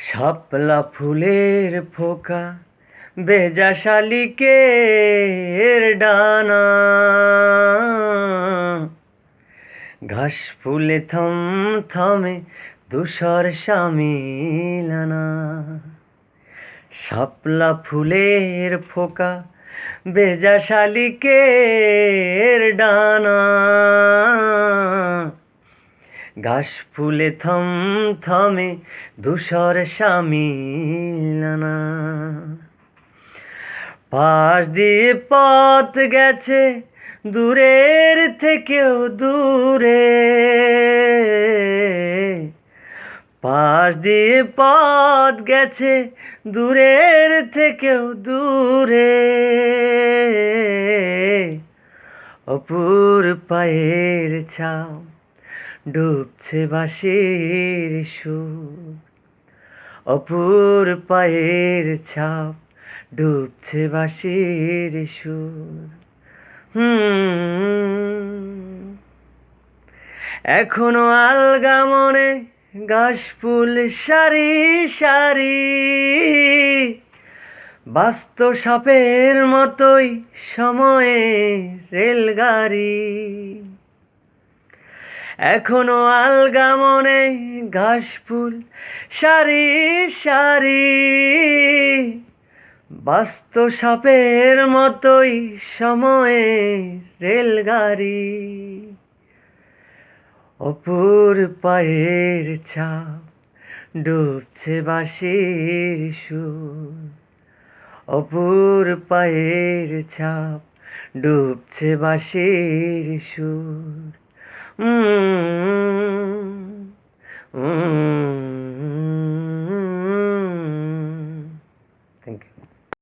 শাপলা ফুলের ফোঁকা ভেজা শালিকের ডানা, ঘাস ফুলে থমথমে ধূসর শামিলানা। শাপলা ফুলের ফোঁকা ভেজা শালিকের ডানা, ঘাস ফুলে থমথমে ধূসর শামিলানা। পাশ দিয়ে পথ গেছে দূরের থেকেও দূরে, পাশ দিয়ে পথ গেছে দূরের থেকেও দূরে, অপুর পায়ের ছাপ ডুবছে বাঁশির সুর, অপুর পায়ের ছাপ ডুবছে বাঁশির সুর। এখনো আলগা মনে ঘাস ফুল সারি সারি, বাস্ত সাপের মতোই সময়ে রেলগাড়ি। এখনো আলগা মনে ঘাস ফুল সারি সারি, বাস্ত সাপের মতোই সময়ে রেলগাড়ি। অপুর পায়ের ছাপ ডুবছে বাঁশির সুর, অপুর পায়ের ছাপ ডুবছে বাঁশির সুর।